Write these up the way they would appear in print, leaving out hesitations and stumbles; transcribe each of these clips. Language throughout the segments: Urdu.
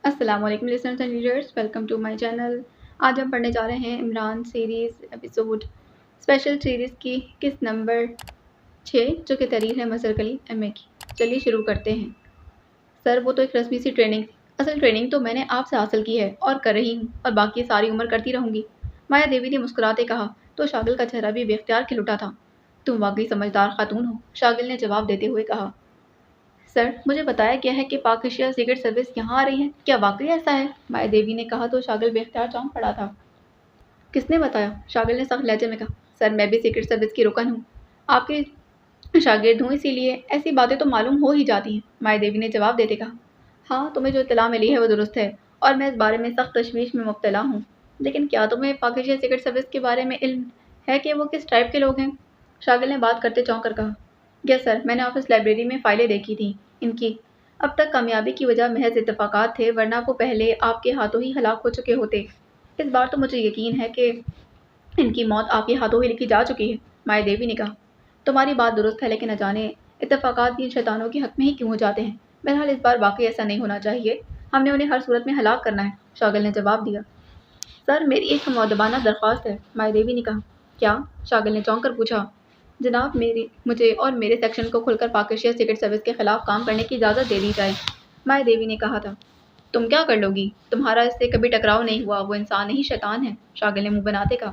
السلام علیکم listeners and readers, welcome to my channel. آج ہم پڑھنے جا رہے ہیں Imran series episode special series کی قسط نمبر 6 جو کہ تحریر ہے مظہر کلیم ایم اے کی۔ چلیے شروع کرتے ہیں۔ سر وہ تو ایک رسمی سی ٹریننگ تھی، اصل ٹریننگ تو میں نے آپ سے حاصل کی ہے اور کر رہی ہوں اور باقی ساری عمر کرتی رہوں گی، مایا دیوی نے مسکراتے کہا تو شاگل کا چہرہ بھی بے اختیار کھل اٹھا تھا۔ تم واقعی سمجھدار خاتون ہو، شاگل نے جواب دیتے ہوئے کہا۔ سر مجھے بتایا گیا ہے کہ پاک ایشیا سیکرٹ سروس یہاں آ رہی ہے، کیا واقعی ایسا ہے؟ مایا دیوی نے کہا تو شاگل بے اختیار چونک پڑا تھا۔ کس نے بتایا؟ شاگل نے سخت لہجے میں کہا۔ سر میں بھی سیکرٹ سروس کی رکن ہوں، آپ کے شاگرد ہوں، اسی لیے ایسی باتیں تو معلوم ہو ہی جاتی ہیں، مایا دیوی نے جواب دیتے کہا۔ ہاں تمہیں جو اطلاع ملی ہے وہ درست ہے اور میں اس بارے میں سخت تشویش میں مبتلا ہوں، لیکن کیا تمہیں پاک ایشیا سیکرٹ سروس کے بارے میں علم ہے کہ وہ کس ٹائپ کے لوگ ہیں؟ شاگل نے بات کرتے چونک کر کہا۔ یس سر، میں نے آفس لائبریری میں فائلیں دیکھی تھیں، ان کی اب تک کامیابی کی وجہ محض اتفاقات تھے، ورنہ وہ پہلے آپ کے ہاتھوں ہی ہلاک ہو چکے ہوتے۔ اس بار تو مجھے یقین ہے کہ ان کی موت آپ کے ہاتھوں ہی لکھی جا چکی ہے، مایا دیوی نے کہا۔ تمہاری بات درست ہے، لیکن نہ جانے اتفاقات بھی ان شیطانوں کے حق میں ہی کیوں ہو جاتے ہیں۔ بہرحال اس بار واقعی ایسا نہیں ہونا چاہیے، ہم نے انہیں ہر صورت میں ہلاک کرنا ہے، شاگل نے جواب دیا۔ سر میری ایک مؤدبانہ درخواست ہے، مایا دیوی نے کہا۔ کیا؟ شاگل نے چونک کر پوچھا۔ جناب مجھے اور میرے سیکشن کو کھل کر پاک ایشیا سیکرٹ سروس کے خلاف کام کرنے کی اجازت دے دی جائے، مایا دیوی نے کہا تھا۔ تم کیا کر لو گی؟ تمہارا اس سے کبھی ٹکراؤ نہیں ہوا، وہ انسان نہیں شیطان ہے، شاگل نے منہ بناتے کہا۔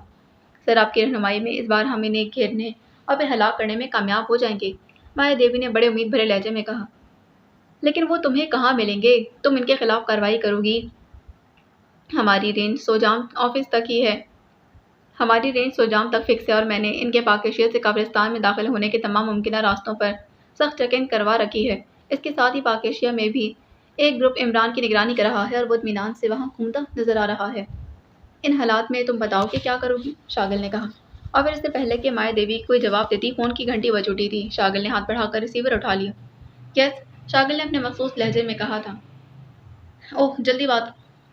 سر آپ کی رہنمائی میں اس بار ہم انہیں گھیرنے اور پھر ہلاک کرنے میں کامیاب ہو جائیں گے، مایا دیوی نے بڑے امید بھرے لہجے میں کہا۔ لیکن وہ تمہیں کہاں ملیں گے؟ تم ان کے خلاف کارروائی کرو گی؟ ہماری رینج سوجام آفس تک ہی ہے، ہماری رینج سوجام تک فکس ہے اور میں نے ان کے پاک ایشیا سے کافرستان میں داخل ہونے کے تمام ممکنہ راستوں پر سخت چیکنگ کروا رکھی ہے۔ اس کے ساتھ ہی پاک ایشیا میں بھی ایک گروپ عمران کی نگرانی کر رہا ہے اور وہ اطمینان سے وہاں گھومتا نظر آ رہا ہے۔ ان حالات میں تم بتاؤ کہ کیا کرو گی؟ شاگل نے کہا، اور پھر اس سے پہلے کہ مایا دیوی کوئی جواب دیتی فون کی گھنٹی بج اٹھی تھی۔ شاگل نے ہاتھ بڑھا کر ریسیور اٹھا لیا۔ یس، شاگل نے اپنے مخصوص لہجے میں کہا تھا۔ اوہ جلدی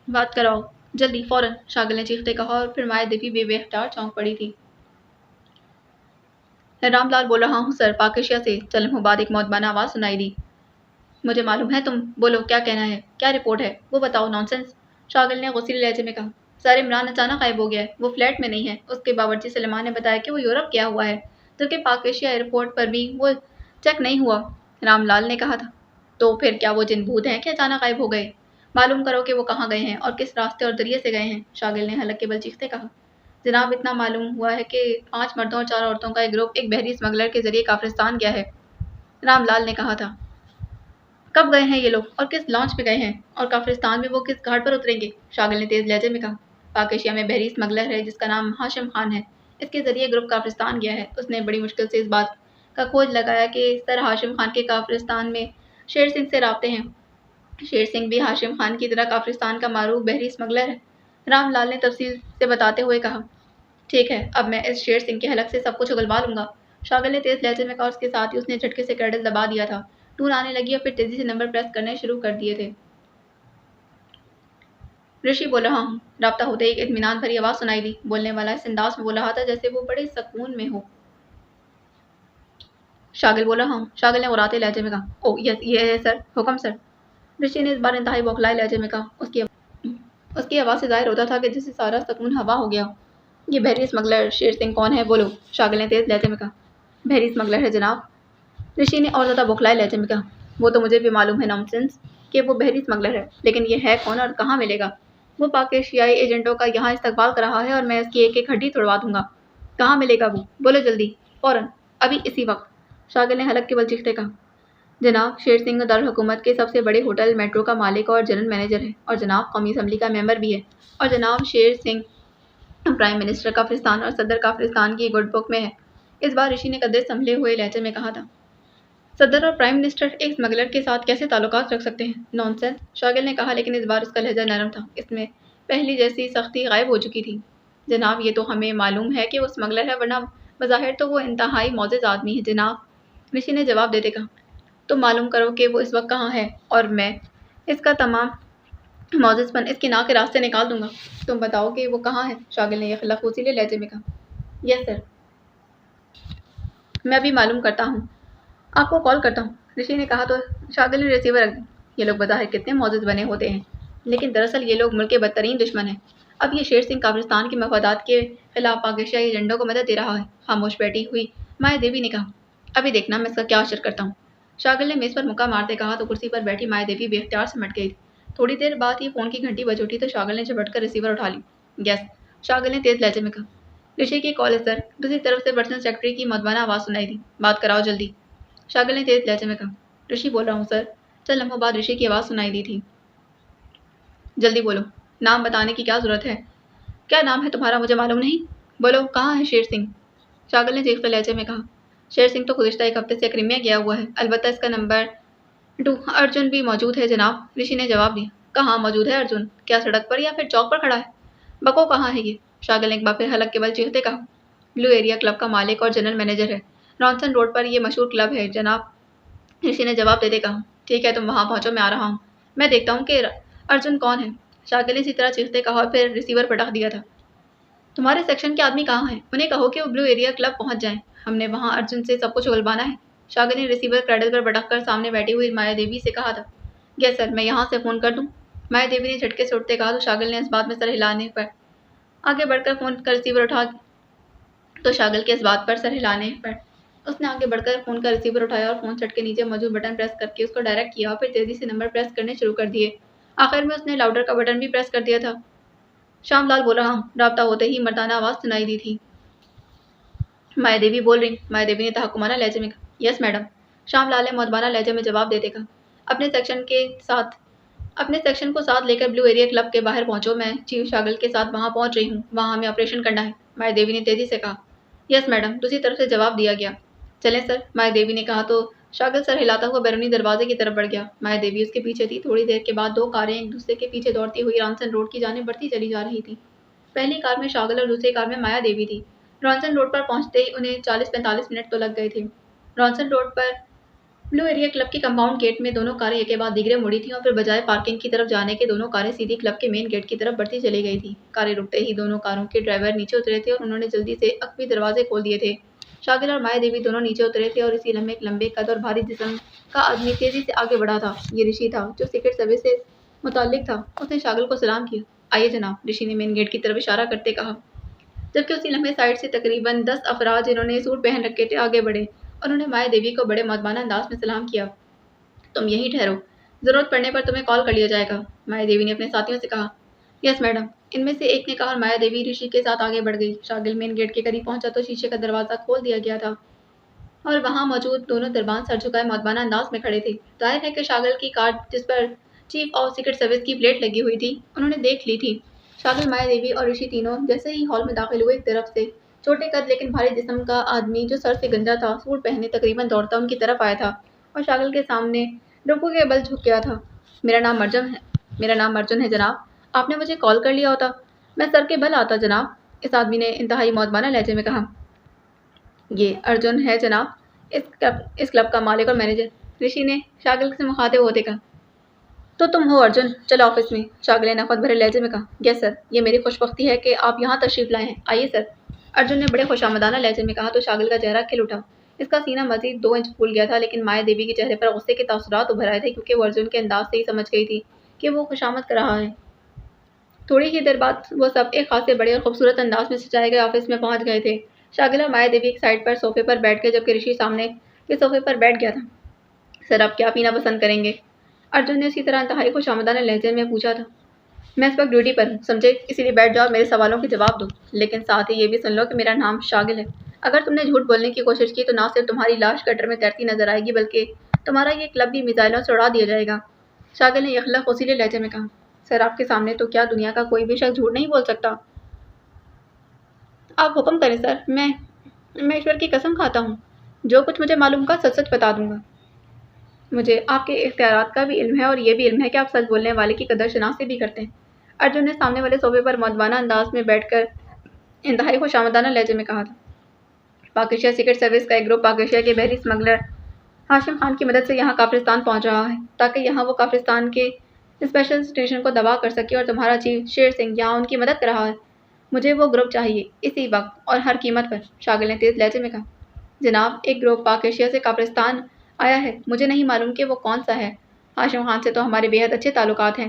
بات کراؤ، جلدی فوراً، شاگل نے چیختے کہا اور پھر مایا دیوی بے اختیار چونک پڑی تھی۔ رام لال بول رہا ہوں سر، پاک ایشیا سے، چند لمحوں بعد ایک مؤدبانہ آواز سنائی دی۔ مجھے معلوم ہے، تم بولو کیا کہنا ہے، کیا رپورٹ ہے، وہ بتاؤ۔ نانسنس، شاگل نے غصیلے لہجے میں کہا۔ سر عمران اچانک غائب ہو گیا ہے، وہ فلیٹ میں نہیں ہے، اس کے باورچی سلیمان نے بتایا کہ وہ یورپ گیا ہوا ہے، جبکہ پاک ایشیا ایئرپورٹ پر بھی وہ چیک نہیں ہوا، رام لال نے کہا تھا۔ تو پھر کیا وہ جن بھوت ہیں کہ اچانک غائب ہو گئے؟ معلوم کرو کہ وہ کہاں گئے ہیں اور کس راستے اور ذریعے سے گئے ہیں، شاگل نے حلق کے بل چیختے کہا۔ جناب اتنا معلوم ہوا ہے کہ 5 مردوں اور 4 عورتوں کا ایک گروپ ایک بحری اسمگلر کے ذریعے کافرستان گیا ہے، رام لال نے کہا تھا۔ کب گئے ہیں یہ لوگ اور کس لانچ پہ گئے ہیں اور کافرستان میں وہ کس گھاٹ پر اتریں گے؟ شاگل نے تیز لہجے میں کہا۔ پاک ایشیا میں بحری اسمگلر ہے جس کا نام ہاشم خان ہے، اس کے ذریعے گروپ کافرستان گیا ہے۔ اس نے بڑی مشکل سے اس بات کا کھوج لگایا کہ سر ہاشم خان کے کافرستان میں شیر سنگھ سے رابطے ہیں، شیر سنگھ بھی ہاشم خان کی طرح کافرستان کا معروف بحری اسمگلر ہے، رام لال نے تفصیل سے بتاتے ہوئے کہا۔ ٹھیک ہے، اب میں اس شیر سنگھ کے حلق سے سب کچھ اگلوا لوں گا، شاگل نے تیز لہجے میں کہا اور اس کے ساتھ ہی اس نے جھٹکے سے کیڈل دبا دیا تھا۔ ٹون آنے لگی اور پھر تیزی سے نمبر پریس کرنے شروع کر دیے تھے۔ رشی بول رہا ہوں، رابطہ ہوتے ہی ایک اطمینان بھری آواز سنائی دی۔ بولنے والا اس انداز میں بول رہا تھا جیسے وہ بڑے سکون میں ہو۔ شاگل بول رہا ہوں، شاگل نے غراتے لہجے میں کہا۔ اوہ یس یہ ہے سر، حکم سر، رشی نے اس بار انتہائی بوکھلائے لہجے میں کہا۔ اس کی آواز سے ظاہر ہوتا تھا کہ جسے سارا سکون ہوا ہو گیا۔ یہ بحری اسمگلر شیر سنگھ کون ہے بولو، شاگل نے تیز لہجے میں کہا۔ بحری اسمگلر ہے جناب، رشی نے اور زیادہ بوکھلائے لہجے میں کہا۔ وہ تو مجھے بھی معلوم ہے نانسنس کہ وہ بحری اسمگلر ہے، لیکن یہ ہے کون اور کہاں ملے گا؟ وہ پاک ایشیائی ایجنٹوں کا یہاں استقبال کر رہا ہے اور میں اس کی ایک ایک ہڈی توڑوا دوں گا۔ کہاں ملے گا وہ؟ بولو جلدی، فوراً، ابھی اسی وقت، شاگل نے حلق کے بل چیختے کہا۔ جناب شیر سنگھ دارالحکومت کے سب سے بڑے ہوٹل میٹرو کا مالک اور جنرل مینیجر ہے، اور جناب قومی اسمبلی کا ممبر بھی ہے، اور جناب شیر سنگھ پرائم منسٹر کافرستان اور صدر کافرستان کی گڈ بک میں ہے، اس بار رشی نے قدرے سنبھلے ہوئے لہجے میں کہا تھا۔ صدر اور پرائم منسٹر ایک اسمگلر کے ساتھ کیسے تعلقات رکھ سکتے ہیں؟ نانسنس، شاگل نے کہا، لیکن اس بار اس کا لہجہ نرم تھا، اس میں پہلی جیسی سختی غائب ہو چکی تھی۔ جناب یہ تو ہمیں معلوم ہے کہ وہ اسمگلر ہے، ورنہ بظاہر تو وہ انتہائی معزز آدمی ہے جناب، رشی نے جواب دیتے کہا۔ تم معلوم کرو کہ وہ اس وقت کہاں ہے اور میں اس کا تمام معزز پن اس کی ناک کے راستے نکال دوں گا۔ تم بتاؤ کہ وہ کہاں ہے، شاگل نے یخلق وسیلے لہجے میں کہا۔ یس سر، میں ابھی معلوم کرتا ہوں، آپ کو کال کرتا ہوں، رشی نے کہا تو شاگل نے ریسیور رکھ دی۔ یہ لوگ بظاہر کتنے معزز بنے ہوتے ہیں، لیکن دراصل یہ لوگ ملک کے بدترین دشمن ہیں۔ اب یہ شیر سنگھ قبرستان کے مفادات کے خلاف پاکستانی ایجنڈوں کو مدد دے رہا ہے۔ خاموش بیٹھی ہوئی مایا دیوی نے کہا، ابھی دیکھنا میں اس کا کیا اشر کرتا ہوں۔ شاگل نے میز پر مکہ مارتے کہا تو کرسی پر بیٹھی مایا دیوی بے اختیار سے مٹ گئی تھی۔ تھوڑی دیر بعد ہی فون کی گھنٹی بج اٹھی تو شاگل نے جھپٹ کر ریسیور اٹھا لی۔ یس، شاگل نے تیز لہجے میں کہا۔ رشی کی کال ہے سر۔ دوسری طرف سے پرسنل سیکرٹری کی مدبانہ آواز سنائی دی۔ بات کراؤ جلدی۔ شاگل نے تیز لہجے میں کہا، رشی بول رہا ہوں سر۔ چند لمحوں بعد رشی کی آواز سنائی دی تھی، جلدی بولو، نام بتانے کی کیا ضرورت ہے؟ کیا نام ہے تمہارا مجھے معلوم نہیں؟ بولو کہاں ہے شیر سنگھ؟ شاگل نے چیختے لہجے میں کہا، شیر سنگھ تو گزشتہ ایک ہفتے سے کرمیا گیا ہوا ہے، البتہ اس کا نمبر 2 ارجن بھی موجود ہے جناب، رشی نے جواب دیا۔ کہاں موجود ہے ارجن؟ کیا سڑک پر یا پھر چوک پر کھڑا ہے؟ بکو کہاں ہے یہ؟ شاگل نے ایک بار پھر حلق کے بل چیختے کہا۔ بلو ایریا کلب کا مالک اور جنرل مینیجر ہے، رانسن روڈ پر یہ مشہور کلب ہے جناب، رشی نے جواب دیتے کہا۔ ٹھیک ہے تم وہاں پہنچو، میں آ رہا ہوں، میں دیکھتا ہوں کہ ارجن کون ہے، شاگل نے اسی طرح چیختے کہا اور پھر ریسیور پٹخ دیا تھا۔ تمہارے سیکشن کے آدمی کہاں ہیں؟ انہیں کہو کہ وہ بلو ایریا کلب پہنچ جائیں، ہم نے وہاں ارجن سے سب کچھ اگلوانا ہے۔ شاگل نے ریسیور کریڈل پر پٹخ کر سامنے بیٹھی ہوئی مایا دیوی سے کہا تھا۔ یس سر، میں یہاں سے فون کر دوں؟ مایا دیوی نے جھٹکے سے اٹھتے کہا تو شاگل نے اس بات میں سر ہلانے پر آگے بڑھ کر فون کا ریسیور اٹھا تو شاگل کے اس بات پر سر ہلانے پر اس نے آگے بڑھ کر فون کا ریسیور اٹھایا اور فون سیٹ کے نیچے موجود بٹن پریس کر کے اس کو ڈائریکٹ کیا اور پھر تیزی سے نمبر پریس کرنے شروع کر دیے۔ آخر میں اس نے لاؤڈر کا بٹن بھی پریس کر دیا تھا۔ شام لال بول رہا ہوں، رابطہ ہوتے ہی مردانہ آواز سنائی دی تھی۔ مایا دیوی بول رہی؟ مایا دیوی نے تحکمانہ لہجے میں کہا۔ یس میڈم، شام لال نے مؤدبانہ لہجے میں جواب دیتے کہا۔ اپنے سیکشن کو ساتھ لے کر بلو ایریا کلب کے باہر پہنچو، میں چیف شاگل کے ساتھ وہاں پہنچ رہی ہوں، وہاں ہمیں آپریشن کرنا ہے، مایا دیوی نے تیزی سے کہا۔ یس میڈم، دوسری طرف سے جواب دیا گیا۔ چلیں سر، مایا دیوی نے کہا تو شاگل سر ہلاتا ہوا بیرونی دروازے کی طرف بڑھ گیا۔ مایا دیوی اس کے پیچھے تھی۔ تھوڑی دیر کے بعد دو کاریں ایک دوسرے کے پیچھے دوڑتی ہوئی رانسن روڈ کی جانب بڑھتی چلی جا رہی تھی۔ پہلی کار میں شاگل اور دوسری کار میں مایا دیوی تھی۔ رانسن روڈ پر پہنچتے ہی انہیں 40-45 منٹ تو لگ گئے تھے۔ رانسن روڈ پر بلو ایریا کلب کی کمپاؤنڈ گیٹ میں دونوں کاریں ایک کے بعد دیگرے مڑی تھیں اور پھر بجائے پارکنگ کی طرف جانے کے دونوں کاریں سیدھی کلب کے مین گیٹ کی طرف بڑھتی چلی گئی تھیں۔ کاریں رکتے ہی دونوں کاروں کے ڈرائیور نیچے اترے تھے اور انہوں نے جلدی سے عقبی دروازے کھول دیے تھے۔ شاگل اور مایا دیوی دونوں نیچے اترے تھے اور اسی لمحے ایک لمبے قد اور بھاری جسم کا آدمی تیزی سے آگے بڑھا تھا۔ یہ رشی تھا جو سیکرٹ سروس سے متعلق تھا۔ اس نے شاگل کو سلام کیا۔ آئیے جناب، رشی نے مین گیٹ کی طرف اشارہ کرتے کہا، جبکہ اسی لمحے سائڈ سے تقریباً 10 افراد جنہوں نے سوٹ پہن رکھے تھے آگے بڑھے اور انہوں نے مایا دیوی کو بڑے مؤدبانہ انداز میں سلام کیا۔ تم یہیں ٹھہرو، ضرورت پڑنے پر تمہیں کال کر لیا جائے گا، مایا دیوی نے اپنے ساتھیوں سے کہا۔ یس میڈم، ان میں سے ایک نے کہا اور مایا دیوی رشی کے ساتھ آگے بڑھ گئی۔ شاگل مین گیٹ کے قریب پہنچا تو شیشے کا دروازہ کھول دیا گیا تھا اور وہاں موجود دونوں دربان سر جھکائے مؤدبانہ انداز میں کھڑے تھے۔ ظاہر ہے کہ شاگل کی کار جس پر چیف آف سیکرٹ سروس کی پلیٹ لگی ہوئی تھی انہوں نے دیکھ لی تھی۔ شاگل، مایا دیوی اور رشی تینوں جیسے ہی ہال میں داخل ہوئے، ایک طرف سے چھوٹے قد لیکن بھاری جسم کا آدمی جو سر سے گنجا تھا، سوٹ پہنے تقریباً دوڑتا ان کی طرف آیا تھا اور شاگل کے سامنے رکو کے بل جھک گیا تھا۔ میرا نام ارجن ہے جناب، آپ نے مجھے کال کر لیا ہوتا، میں سر کے بل آتا جناب، اس آدمی نے انتہائی مؤدبانہ لہجے میں کہا۔ یہ ارجن ہے جناب، اس کلب کا مالک اور مینیجر، رشی نے شاگل سے مخاطب ہوتے کہا۔ تو تم ہو ارجن، چلو آفس میں، شاگل نے نفرت بھرے لہجے میں کہا۔ یس سر، یہ میری خوش بختی ہے کہ آپ یہاں تشریف لائے ہیں، آئیے سر، ارجن نے بڑے خوش آمدانہ لہجے میں کہا تو شاگل کا چہرہ کھل اٹھا۔ اس کا سینہ مزید 2 انچ پھول گیا تھا، لیکن مایا دیوی کے چہرے پر غصے کے تاثرات ابھر آئے تھے کیونکہ وہ ارجن کے انداز سے ہی سمجھ گئی تھی کہ وہ خوشامد کر رہا ہے۔ تھوڑی ہی دیر بعد وہ سب ایک خاصے بڑے اور خوبصورت انداز میں سجائے گئے آفس میں پہنچ گئے تھے۔ شاگل اور مایا دیوی ایک سائڈ پر صوفے پر بیٹھ گئے جبکہ رشی سامنے کے صوفے پر بیٹھ گیا تھا۔ سر، آپ کیا پینا پسند کریں گے؟ ارجن نے اسی طرح انتہائی خوش آمدانہ لہجے میں پوچھا تھا۔ میں اس وقت ڈیوٹی پر ہوں سمجھے، اسی لیے بیٹھ جاؤ اور میرے سوالوں کے جواب دو، لیکن ساتھ ہی یہ بھی سن لو کہ میرا نام شاگل ہے۔ اگر تم نے جھوٹ بولنے کی کوشش کی تو نہ صرف تمہاری لاش گٹر میں تیرتی نظر آئے گی بلکہ تمہارا یہ کلب بھی میزائلوں سے اڑا دیا جائے گا، شاگل نے یخلق خوشیلے لہجے میں کہا۔ سر، آپ کے سامنے تو کیا دنیا کا کوئی بھی شخص جھوٹ نہیں بول سکتا؟ آپ حکم کریں سر، میں ایشور کی قسم کھاتا ہوں، جو کچھ مجھے معلوم کا سچ سچ بتا دوں گا۔ مجھے آپ کے اختیارات کا بھی علم ہے اور یہ بھی علم ہے کہ آپ سچ بولنے والے کی قدر شناسی بھی کرتے ہیں، ارجن نے سامنے والے صوفے پر مؤدبانہ انداز میں بیٹھ کر انتہائی خوش آمدانہ لہجے میں کہا تھا۔ پاک ایشیا سیکرٹ سروس کا ایک گروپ پاک ایشیا کے بحری اسمگلر ہاشم خان کی مدد سے یہاں کافرستان پہنچ رہا ہے تاکہ یہاں وہ کافرستان کے اسپیشل اسٹیشن کو دبا کر سکے اور تمہارا چیف شیر سنگھ یہاں ان کی مدد کر رہا ہے۔ مجھے وہ گروپ چاہیے، اسی وقت اور ہر قیمت پر، شاگل نے تیز لہجے میں کہا۔ جناب، ایک گروپ پاک ایشیا سے کافرستان آیا ہے، مجھے نہیں معلوم کہ وہ کون سا ہے۔ ہاشم خان سے تو ہمارے بے حد اچھے تعلقات ہیں۔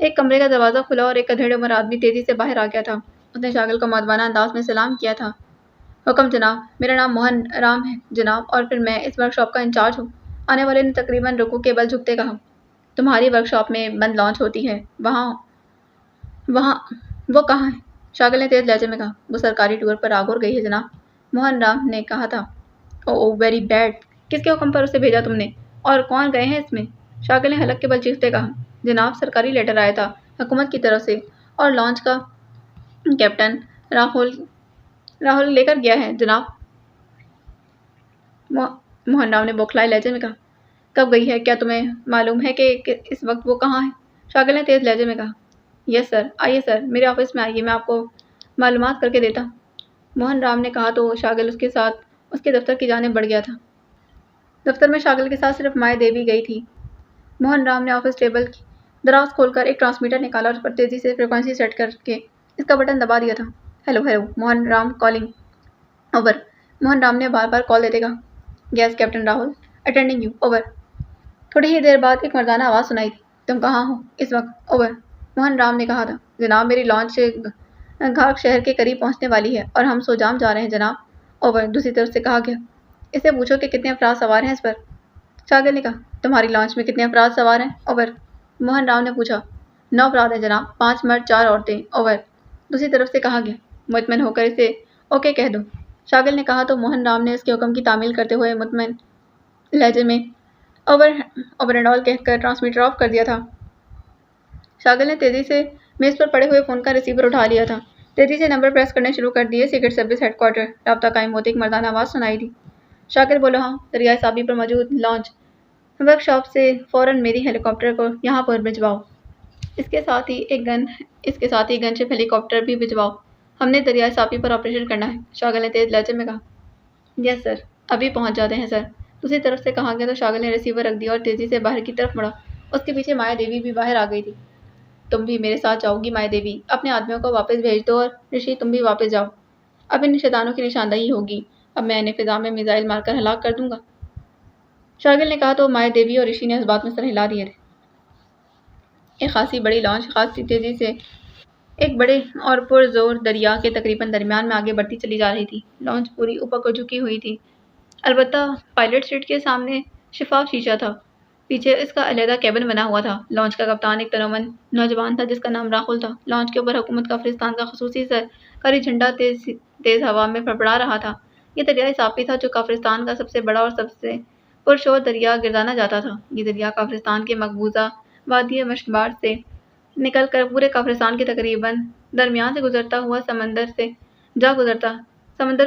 ایک کمرے کا دروازہ کھلا اور ایک ادھیڑ عمر آدمی تیزی سے باہر آ گیا تھا۔ اس نے شاگل کو مؤدبانہ انداز میں سلام کیا تھا۔ حکم جناب، میرا نام موہن رام ہے جناب، اور پھر میں اس ورک شاپ کا انچارج ہوں۔ آنے والے نے تقریباً رکوع کے بل جھکتے کہا۔ تمہاری ورک شاپ میں بند لانچ ہوتی ہے، وہاں وہاں وہ کہاں ہے؟ شاگل نے تیز لہجے میں کہا۔ وہ سرکاری ٹور پر آگور گئی ہے جناب، موہن رام نے کہا تھا۔ او ویری بیڈ، کس کے حکم پر اسے بھیجا تم نے، اور کون گئے ہیں اس میں؟ شاگل نے حلق کے بل چیختے کہا۔ جناب، سرکاری لیٹر آیا تھا حکومت کی طرف سے، اور لانچ کا کیپٹن راہل لے کر گیا ہے جناب۔ موہن رام نے بوکھلائے لہجے میں کہا۔ کب گئی ہے؟ کیا تمہیں معلوم ہے کہ اس وقت وہ کہاں ہے؟ شاگل نے تیز لہجے میں کہا۔ یس سر، آئیے سر، میرے آفس میں آئیے، میں آپ کو معلومات کر کے دیتا ہوں۔ موہن رام نے کہا تو شاگل اس کے ساتھ اس کے دفتر کی جانب بڑھ گیا تھا۔ دفتر میں شاگل کے ساتھ صرف مائع دیوی گئی تھی۔ موہن رام نے آفس ٹیبل کی دراز کھول کر ایک ٹرانسمیٹر نکالا اور اس پر تیزی سے فریکوینسی سیٹ کر کے اس کا بٹن دبا دیا تھا۔ Hello hello, Mohan Ram calling over. Mohan Ram نے بار بار کال دیتے کہا۔ Yes captain Rahul, attending you, over. تھوڑی ہی دیر بعد ایک مردانہ آواز سنائی دی۔ تم کہاں ہو اس وقت؟ اوور۔ موہن رام نے کہا تھا۔ جناب، میری لانچ گھاٹ شہر کے قریب پہنچنے والی ہے اور ہم سوجام جا رہے ہیں جناب، اوور۔ دوسری طرف سے کہا گیا۔ اسے پوچھو کہ کتنے افراد سوار ہیں اس پر۔ شاگل نے کہا۔ تمہاری لانچ میں کتنے افراد سوار ہیں، اوور؟ موہن رام نے پوچھا۔ 9 افراد ہیں جناب، 5 مرد 4 عورتیں، اوور۔ دوسری طرف سے کہا گیا۔ مطمئن ہو کر اسے اوکے کہہ دو، شاگل نے کہا تو موہن رام نے اس کے حکم کی تعمیل کرتے ہوئے مطمئن لہجے میں اوور اینڈ آل کہہ کر ٹرانسمیٹر آف کر دیا تھا۔ شاگل نے تیزی سے میز پر پڑے ہوئے فون کا ریسیور اٹھا لیا تھا، تیزی سے نمبر پریس کرنے شروع کر دیے۔ سیکرٹ سروس ہیڈ کوارٹر، رابطہ قائم ہوتے ایک مردانہ آواز سنائی دی۔ شاگل بولا، ہاں، دریائے سابی پر موجود لانچ ورک شاپ سے فوراً میری ہیلی کاپٹر کو یہاں پر بھجواؤ۔ اس کے ساتھ ہی گن شپ ہیلی کاپٹر بھی بھجواؤ، ہم نے دریائے سابی پر آپریشن کرنا ہے، شاگل نے تیز لہجے میں کہا۔ یس سر، ابھی پہنچ جاتے ہیں سر، دوسری طرف سے کہا گیا تو شاگل نے ریسیور رکھ دیا اور تیزی سے باہر کی طرف مڑا۔ اس کے پیچھے مایا دیوی بھی باہر آ گئی تھی۔ تم بھی میرے ساتھ جاؤ گی مایا دیوی، اپنے آدمیوں کو واپس بھیج دو، اور رشی تم بھی واپس جاؤ، اب ان شیطانوں کی نشاندہی ہوگی، اب میں انہیں فضا میں میزائل مار کر ہلاک کر دوں گا۔ شاگل نے کہا تو مایا دیوی اور رشی نے اس بات میں سر ہلا دیے تھے۔ ایک خاصی بڑی لانچ خاصی تیزی سے ایک بڑے اور پرزور دریا کے تقریباً درمیان میں آگے بڑھتی چلی جا رہی تھی۔ لانچ پوری اوپر کو جھکی ہوئی تھی، البتہ پائلٹ سیٹ کے سامنے شفاف شیشہ تھا، پیچھے اس کا علیحدہ کیبن بنا ہوا تھا۔ لانچ کا کپتان ایک تنومند نوجوان تھا جس کا نام راہل تھا۔ لانچ کے اوپر حکومت کافرستان کا خصوصی سرکاری جھنڈا تیز ہوا میں فڑفڑا رہا تھا۔ یہ دریائے ساپی تھا جو کافرستان کا سب سے بڑا اور سب سے پرشور دریا گردانا جاتا تھا۔ یہ دریا کافرستان کے مقبوضہ وادی مشکبار سے نکل کر پورے کافرستان کے تقریباً درمیان سے گزرتا ہوا سمندر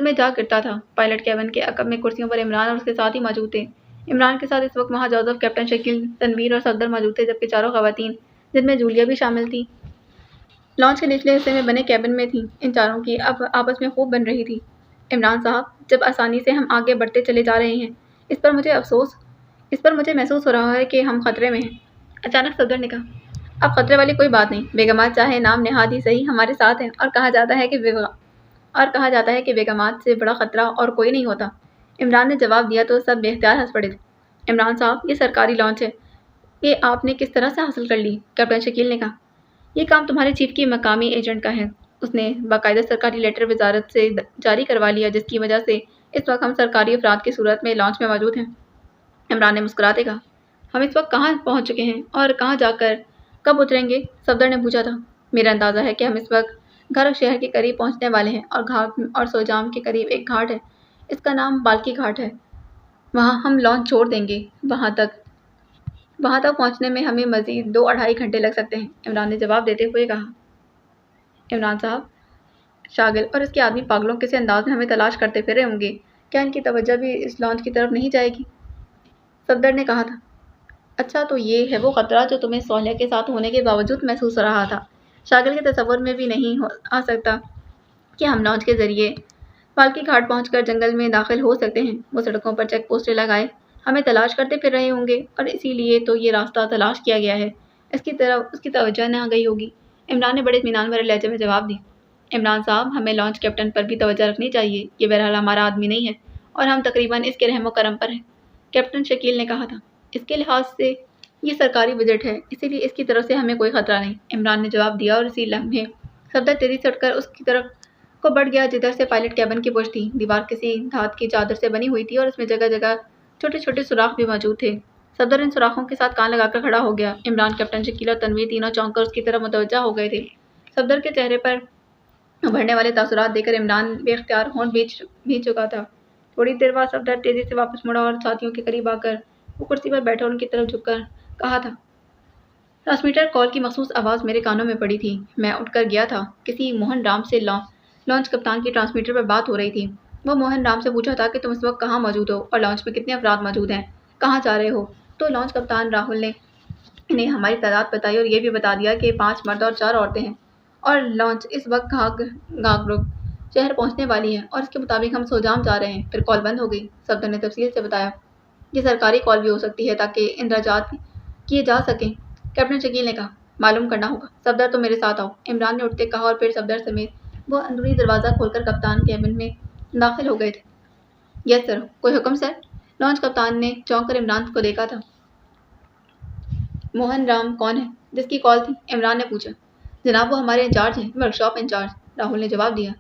میں جا گرتا تھا۔ پائلٹ کیبن کے عقب میں کرسیوں پر عمران اور اس کے ساتھی موجود تھے۔ عمران کے ساتھ اس وقت وہاں جوزف، کیپٹن شکیل، تنویر اور صفدر موجود تھے، جبکہ چاروں خواتین، جن میں جولیا بھی شامل تھی، لانچ کے نچلے حصے میں بنے کیبن میں تھیں۔ ان چاروں کی اب آپس میں خوب بن رہی تھی۔ عمران صاحب، جب آسانی سے ہم آگے بڑھتے چلے جا رہے ہیں، اس پر مجھے محسوس ہو رہا ہے کہ ہم خطرے میں ہیں، اچانک صفدر نے کہا۔ اب خطرے والی کوئی بات نہیں، بیگمات چاہے نام نہاد ہی صحیح ہمارے ساتھ ہیں، اور کہا جاتا ہے کہ بیگمات سے بڑا خطرہ اور کوئی نہیں ہوتا۔ عمران نے جواب دیا تو سب بے اختیار ہنس پڑے تھے۔ عمران صاحب، یہ سرکاری لانچ ہے، یہ آپ نے کس طرح سے حاصل کر لی؟ کیپٹن شکیل نے کہا۔ یہ کام تمہارے چیف کی مقامی ایجنٹ کا ہے، اس نے باقاعدہ سرکاری لیٹر وزارت سے جاری کروا لیا، جس کی وجہ سے اس وقت ہم سرکاری افراد کی صورت میں لانچ میں موجود ہیں۔ عمران نے مسکراتے کہا۔ ہم اس وقت کہاں پہنچ چکے ہیں اور کہاں جا کر کب اتریں گے؟ صفدر نے پوچھا تھا۔ میرا اندازہ ہے کہ ہم اس وقت گھر شہر کے قریب پہنچنے والے ہیں، اور سوجام کے قریب ایک گھاٹ ہے، اس کا نام بالکی گھاٹ ہے، وہاں ہم لانچ چھوڑ دیں گے۔ وہاں تک پہنچنے میں ہمیں مزید 2-2.5 گھنٹے لگ سکتے ہیں، عمران نے جواب دیتے ہوئے کہا۔ عمران صاحب، شاگل اور اس کے آدمی پاگلوں کسی انداز میں ہمیں تلاش کرتے پھر رہے ہوں گے، کیا ان کی توجہ بھی اس لانچ کی طرف نہیں جائے گی؟ صفدر نے کہا تھا۔ اچھا، تو یہ ہے وہ خطرہ جو تمہیں صالح کے ساتھ ہونے کے باوجود محسوس ہو رہا تھا۔ شاگل کے تصور میں بھی نہیں آ سکتا کہ ہم لانچ کے ذریعے بالکی گھاٹ پہنچ کر جنگل میں داخل ہو سکتے ہیں۔ وہ سڑکوں پر چیک پوسٹیں لگائے ہمیں تلاش کرتے پھر رہے ہوں گے، اور اسی لیے تو یہ راستہ تلاش کیا گیا ہے، اس کی طرف اس کی توجہ نہ گئی ہوگی۔ عمران نے بڑے اطمینان بھرے لہجے میں جواب دیا۔ عمران صاحب، ہمیں لانچ کیپٹن پر بھی توجہ رکھنی چاہیے، یہ بہرحال ہمارا آدمی نہیں ہے، اور ہم تقریباً اس کے رحم و کرم پر ہیں، کیپٹن شکیل نے کہا تھا۔ اس کے لحاظ سے یہ سرکاری بجٹ ہے، اسی لیے اس کی طرف سے ہمیں کوئی خطرہ نہیں، عمران نے جواب دیا اور اسی لمحے صفدر تیزی سے اٹھ کر اس کی طرف کو بڑھ گیا جدھر سے پائلٹ کیبن کی پشت تھی۔ دیوار کسی دھات کی چادر سے بنی ہوئی تھی اور اس میں جگہ جگہ چھوٹے چھوٹے سوراخ بھی موجود تھے۔ صفدر ان سوراخوں کے ساتھ کان لگا کر کھڑا ہو گیا۔ عمران، کیپٹن شکیل اور تنویر تینوں چونک کر اس کی طرف متوجہ ہو گئے تھے۔ صفدر کے چہرے پر ابھرنے والے تاثرات دیکھ کر عمران بے اختیار ہونٹ بھیج چکا تھا۔ تھوڑی دیر بعد صفدر تیزی سے واپس مڑا اور ساتھیوں کے قریب آ کر وہ کرسی پر بیٹھا اور ان کی طرف جھک کر کہا تھا، ٹرانسمیٹر کال کی مخصوص آواز میرے کانوں میں پڑی تھی۔ میں اٹھ کر گیا تھا۔ کسی موہن رام سے لانچ کپتان کی ٹرانسمیٹر پر بات ہو رہی تھی۔ وہ موہن رام سے پوچھا تھا کہ تم اس وقت کہاں موجود ہو اور لانچ میں کتنے افراد موجود ہیں، کہاں جا رہے ہو؟ تو لانچ کپتان راہل نے ہماری تعداد بتائی اور یہ بھی بتا دیا کہ 5 مرد اور 4 عورتیں ہیں اور لانچ اس وقت گاگرو شہر پہنچنے والی ہے اور اس کے مطابق ہم سوجام جا رہے ہیں۔ پھر کال بند ہو گئی، صفدر نے تفصیل سے بتایا۔ یہ سرکاری کال بھی ہو سکتی ہے تاکہ اندراجات کیے جا سکیں، کیپٹن شکیل نے کہا۔ معلوم کرنا ہوگا۔ صفدر، تم میرے ساتھ آؤ، عمران نے اٹھتے کہا اور پھر صفدر سمیت وہ اندرونی دروازہ کھول کر کپتان کیبن میں داخل ہو گئے تھے۔ یس سر، کوئی حکم سر؟ لانچ کپتان نے چونک کر عمران کو دیکھا تھا۔ موہن رام کون ہے جس کی کال تھی؟ عمران نے پوچھا۔ جناب، وہ ہمارے انچارج ہیں، ورکشاپ انچارج، راہل نے جواب دیا۔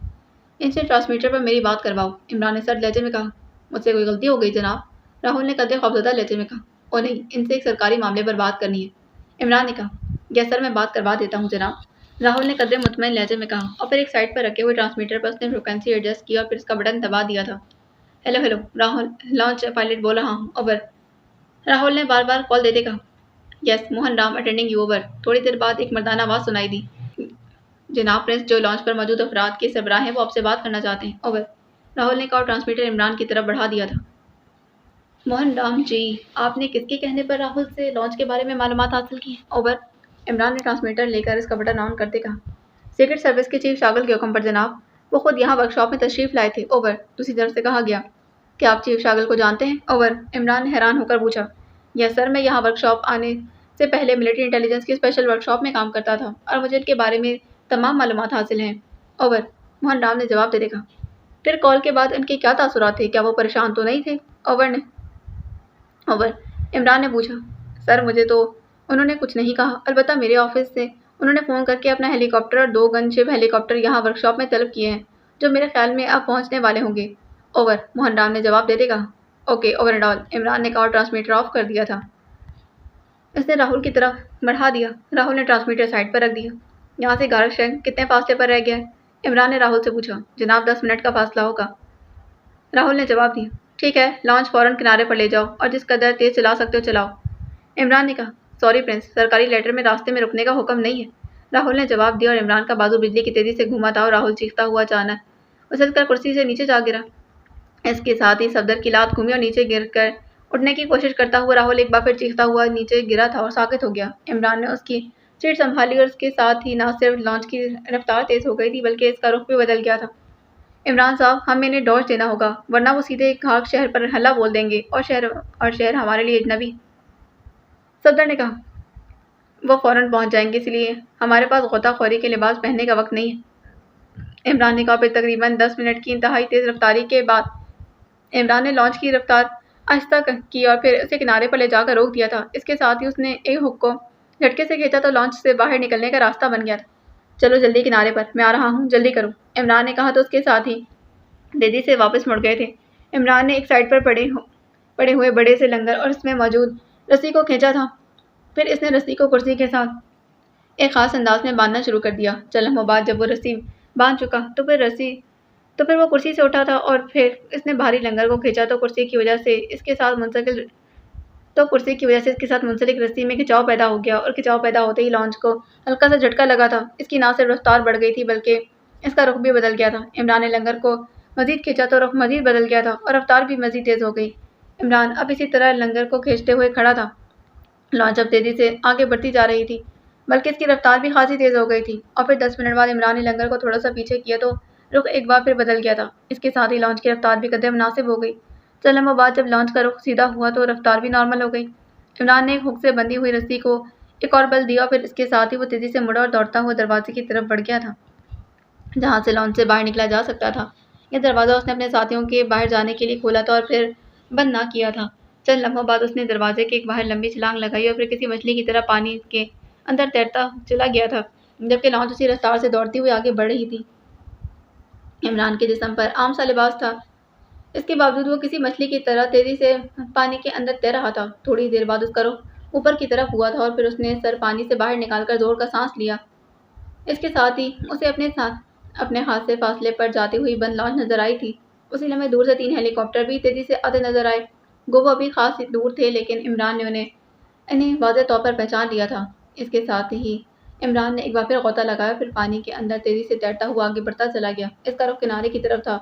ان سے ٹرانسمیٹر پر میری بات کرواؤ، عمران نے سرد لہجے میں کہا۔ مجھ سے کوئی غلطی ہو گئی جناب، راہل نے قدرے خوفزدہ لہجے میں کہا۔ او نہیں، ان سے ایک سرکاری معاملے پر بات کرنی ہے، عمران نے کہا۔ یس سر، میں بات کروا دیتا ہوں جناب، راہل نے قدرے مطمئن لہجے میں کہا اور پھر ایک سائڈ پر رکھے ہوئے ٹرانسمیٹر پر اس نے فریکوینسی ایڈجسٹ کی اور پھر اس کا بٹن دبا دیا تھا۔ Hello hello, Rahul, launch pilot بول رہا ہوں، اوور، راہل نے بار بار کال دیتے کہا۔ Yes Mohan Ram, attending you, over. تھوڑی دیر بعد ایک مردانہ آواز سنائی دی۔ جناب پرنس، جو لانچ پر موجود افراد کے سربراہ ہیں وہ آپ سے بات کرنا چاہتے ہیں، اوور، راہل نے کہا اور ٹرانسمیٹر عمران کی طرف بڑھا دیا تھا۔ موہن رام جی، آپ نے کس کے کہنے پر راہل سے لانچ کے بارے میں معلومات حاصل کی ہیں، اوور، عمران نے ٹرانسمیٹر لے کر اس کا بٹن آن کرتے کہا۔ سیکرٹ سروس کے چیف شاگل کے حکم پر جناب، وہ خود یہاں ورکشاپ میں تشریف لائے تھے، اوور، دوسری طرف سے کہا گیا۔ کیا آپ چیف شاگل کو جانتے ہیں، اوور، عمران نے حیران ہو کر پوچھا۔ یس سر، میں یہاں ورکشاپ آنے سے پہلے ملٹری انٹیلیجنس کی اسپیشل ورکشاپ میں کام کرتا تھا اور مجھے ان کے بارے میں تمام معلومات حاصل ہیں، اوور، موہن رام نے جواب دیتے کہا۔ پھر کال کے بعد ان کے کیا تاثرات تھے، کیا وہ پریشان تو نہیں تھے، اوور، عمران نے پوچھا۔ سر مجھے تو انہوں نے کچھ نہیں کہا، البتہ میرے آفس سے انہوں نے فون کر کے اپنا ہیلی کاپٹر اور 2 گن شپ ہیلی کاپٹر یہاں ورکشاپ میں طلب کیے ہیں جو میرے خیال میں اب پہنچنے والے ہوں گے، اوور، موہن رام نے جواب دیتے کہا۔ Okay over and all, Imran نے کہا اور ٹرانسمیٹر آف کر دیا تھا۔ اس نے راہل کی طرف بڑھا دیا۔ راہل نے ٹرانسمیٹر سائڈ پر رکھ دیا۔ یہاں سے گارڈ شہر کتنے فاصلے پر رہ گیا ہے، عمران نے راہل سے پوچھا۔ جناب 10 منٹ کا فاصلہ ہوگا، راہل نے جواب دیا۔ ٹھیک ہے، لانچ فوراً کنارے پر لے جاؤ اور جس قدر تیز چلا سکتے ہو چلاؤ، عمران نے کہا۔ سوری پرنس، سرکاری لیٹر میں راستے میں رکنے کا حکم نہیں ہے، راہل نے جواب دیا اور عمران کا بازو بجلی کی تیزی سے گھوما تھا اور راہل چیختا ہوا اچانک اچھل کر کرسی سے نیچے جا گرا۔ اس کے ساتھ ہی صفدر کی لات گھومی اور نیچے گر کر اٹھنے کی کوشش کرتا ہوا راہل ایک بار پھر چیختا ہوا نیچے گرا تھا اور ساکت ہو گیا۔ عمران نے اس کی سیٹ سنبھالی اور اس کے ساتھ ہی نہ صرف لانچ کی رفتار تیز ہو گئی تھی بلکہ اس کا رخ بھی بدل گیا تھا۔ عمران صاحب، ہمیں انہیں ڈوج دینا ہوگا ورنہ وہ سیدھے گھاگ شہر پر حملہ بول دیں گے اور شہر ہمارے لیے اجنبی، صفدر نے کہا۔ وہ فوراً پہنچ جائیں گے، اس لیے ہمارے پاس غوطہ خوری کے لباس پہننے کا وقت نہیں ہے، عمران نے کہا۔ پھر تقریباً 10 منٹ کی انتہائی تیز رفتاری کے بعد عمران نے لانچ کی رفتار آہستہ کی اور پھر اسے کنارے پر لے جا کر روک دیا تھا۔ اس کے ساتھ ہی اس نے ایک ہک کو جھٹکے سے کھینچا تو لانچ سے باہر نکلنے کا راستہ بن گیا تھا۔ چلو جلدی کنارے پر، میں آ رہا ہوں، جلدی کرو، عمران نے کہا تو اس کے ساتھ ہی تیزی سے واپس مڑ گئے تھے۔ عمران نے ایک سائڈ پر پڑے ہوئے بڑے سے لنگر اور اس میں موجود رسی کو کھینچا تھا، پھر اس نے رسی کو کرسی کے ساتھ ایک خاص انداز میں باندھنا شروع کر دیا۔ چند لمحوں بعد جب وہ رسی باندھ چکا تو پھر وہ کرسی سے اٹھا تھا اور پھر اس نے بھاری لنگر کو کھینچا تو کرسی کی وجہ سے اس کے ساتھ منسلک رسی میں کھچاؤ پیدا ہو گیا اور کھچاؤ پیدا ہوتے ہی لانچ کو ہلکا سا جھٹکا لگا تھا۔ اس کی نہ صرف رفتار بڑھ گئی تھی بلکہ اس کا رخ بھی بدل گیا تھا۔ عمران نے لنگر کو مزید کھینچا تو رخ مزید بدل گیا تھا اور رفتار بھی مزید تیز ہو گئی۔ عمران اب اسی طرح لنگر کو کھینچتے ہوئے کھڑا تھا۔ لانچ اب تیزی سے آگے بڑھتی جا رہی تھی بلکہ اس کی رفتار بھی خاصی تیز ہو گئی تھی اور پھر 10 منٹ بعد عمران نے لنگر کو تھوڑا سا پیچھے کیا تو رخ ایک بار پھر بدل گیا تھا۔ اس کے ساتھ ہی لانچ کی رفتار بھی قدرے مناسب ہو گئی۔ چند لمحوں بعد جب لانچ کا رخ سیدھا ہوا تو رفتار بھی نارمل ہو گئی۔ عمران نے ایک ہک سے بندھی ہوئی رسی کو ایک اور بل دیا اور پھر اس کے ساتھ ہی وہ تیزی سے مڑا اور دوڑتا ہوا دروازے کی طرف بڑھ گیا تھا جہاں سے لانچ سے باہر نکلا جا سکتا تھا۔ یہ دروازہ اس نے اپنے ساتھیوں کے باہر جانے کے لیے کھولا تھا اور پھر بند نہ کیا تھا۔ چند لمحوں بعد اس نے دروازے کے باہر لمبی چھلانگ لگائی اور پھر کسی مچھلی کی طرح پانی کے اندر تیرتا چلا گیا تھا، جبکہ لانچ اسی رفتار سے دوڑتی ہوئی آگے بڑھ رہی تھی۔ عمران کے جسم پر عام سا لباس تھا، اس کے باوجود وہ کسی مچھلی کی طرح تیزی سے پانی کے اندر تیر رہا تھا۔ تھوڑی دیر بعد اس کا رخ اوپر کی طرف ہوا تھا اور پھر اس نے سر پانی سے باہر نکال کر زور کا سانس لیا۔ اس کے ساتھ ہی اسے اپنے ہاتھ سے فاصلے پر جاتی ہوئی بند لانچ نظر آئی تھی۔ اسی لمحے دور سے 3 ہیلی کاپٹر بھی تیزی سے آتے نظر آئے۔ گو وہ ابھی خاص دور تھے لیکن عمران نے انہیں واضح طور پر پہچان لیا تھا۔ اس کے ساتھ ہی عمران نے ایک بار پھر غوطہ لگایا، پھر پانی کے اندر تیزی سے تیرتا ہوا آگے بڑھتا چلا گیا۔ اس کا رخ کنارے کی طرف تھا،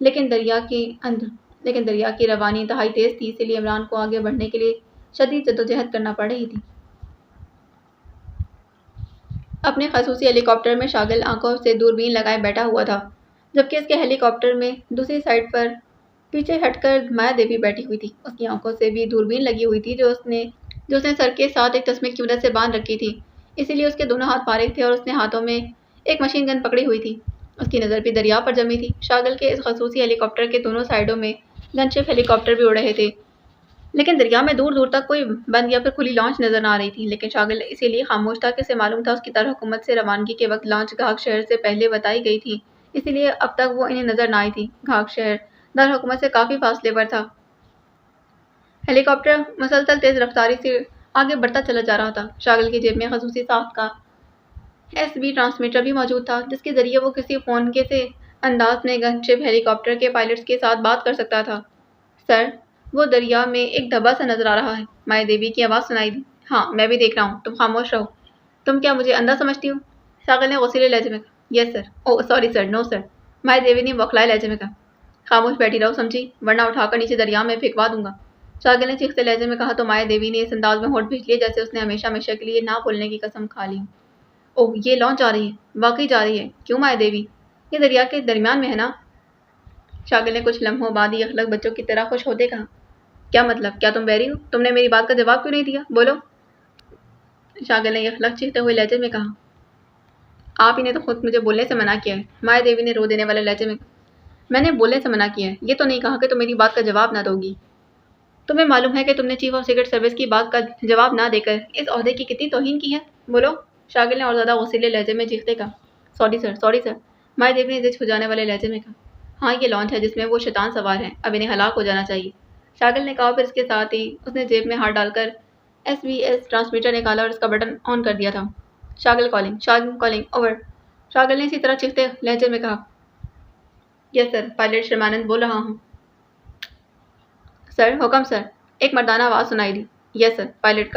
لیکن دریا کی روانی انتہائی تیز تھی، اسی لیے عمران کو آگے بڑھنے کے لیے شدید جدوجہد کرنا پڑ رہی تھی۔ اپنے خصوصی ہیلی کاپٹر میں شاغل آنکھوں سے دوربین لگائے بیٹھا ہوا تھا، جبکہ اس کے ہیلی کاپٹر میں دوسری سائڈ پر پیچھے ہٹ کر مایا دیوی بیٹھی ہوئی تھی۔ اس کی آنکھوں سے بھی دوربین لگی ہوئی تھی جو اس نے سر کے ساتھ ایک تسمے کی مدد سے باندھ رکھی تھی، اسی لیے اس کے دونوں ہاتھ فارغ تھے اور اس نے ہاتھوں میں ایک مشین گن پکڑی ہوئی تھی۔ اس کی نظر بھی دریا پر جمی تھی۔ شاغل کے اس خصوصی ہیلی کاپٹر کے دونوں سائڈوں میں گن شپ ہیلی کاپٹر بھی اڑ رہے تھے، لیکن دریا میں دور دور تک کوئی بند یا پھر کھلی لانچ نظر نہ آ رہی تھی۔ لیکن شاغل اسی لیے خاموش تھا کہ اسے معلوم تھا اس کی دارالحکومت سے روانگی کے وقت لانچ گھاگ شہر سے پہلے بتائی گئی تھی، اسی لیے اب تک وہ انہیں نظر نہ آئی تھی۔ گھاگ شہر دارالحکومت سے کافی فاصلے پر تھا۔ ہیلی کاپٹر مسلسل تیز رفتاری سے آگے بڑھتا چلا جا رہا تھا۔ شاغل کی جیب میں خصوصی ساخت کا SB ٹرانسمیٹر بھی موجود تھا، جس کے ذریعے وہ کسی فون کے سے انداز میں گن شپ ہیلی کاپٹر کے پائلٹس کے ساتھ بات کر سکتا تھا۔ سر، وہ دریا میں ایک دھبا سا نظر آ رہا ہے، مایا دیوی کی آواز سنائی دی۔ ہاں، میں بھی دیکھ رہا ہوں، تم خاموش رہو۔ تم کیا مجھے اندھا سمجھتی ہو؟ شاغل نے غصیلے لہجے میں کہا۔ یس سر۔ اوہ سوری سر، نو سر، مایا دیوی نے بوکھلائے لہجے میں کہا۔ خاموش بیٹھی رہو سمجھی، ورنہ اٹھا کر نیچے دریا میں پھینکوا دوں گا، شاغل نے چیختے لہجے میں کہا تو مایا دیوی نے اس انداز میں ہونٹ بھینچ لیے جیسے اس نے ہمیشہ ہمیشہ کے لیے نہ بولنے کی قسم کھا لی۔ اوہ، یہ لانچ جا رہی ہے، واقعی جا رہی ہے؟ کیوں مایا دیوی؟ یہ دریا کے درمیان میں ہے نا؟ شاغل نے کچھ لمحوں بعد ہی اخلق بچوں کی طرح خوش ہوتے کہا۔ کیا مطلب؟ کیا تم بحری ہو؟ تم نے میری بات کا جواب کیوں نہیں دیا؟ بولو، شاغل نے اخلق چیختے ہوئے لہجے میں کہا۔ آپ ہی نے تو خود مجھے بولنے سے منع کیا ہے، مایا دیوی نے رو دینے والے لہجے میں کہا۔ میں نے بولنے سے منع کیا ہے، یہ تو نہیں کہا کہ تم میری بات کا جواب نہ دو گی۔ تمہیں معلوم ہے کہ تم نے چیف آف سیکرٹ سروس کی بات کا جواب نہ دے کر اس عہدے کی کتنی توہین کی ہے؟ بولو، شاغل نے اور زیادہ غصیلے لہجے میں چیختے کہا۔ سوری سر، مایا دیوی نے زچ ہو جانے والے لہجے میں کہا۔ ہاں، یہ لانچ ہے جس میں وہ شیطان سوار ہیں، اب انہیں ہلاک ہو جانا چاہیے، شاغل نے کہا۔ پھر اس کے ساتھ ہی اس نے جیب میں ہاتھ ڈال کر SBS ٹرانسمیٹر نکالا اور اس کا بٹن آن کر دیا تھا۔ شاغل کالنگ، اوور، شاغل نے اسی طرح چیختے لہجے میں کہا۔ یس سر، پائلٹ شرمانند بول رہا ہوں۔ سر، حکم سر، ایک مردانہ آواز سنائی دی۔ یس سر، پائلٹ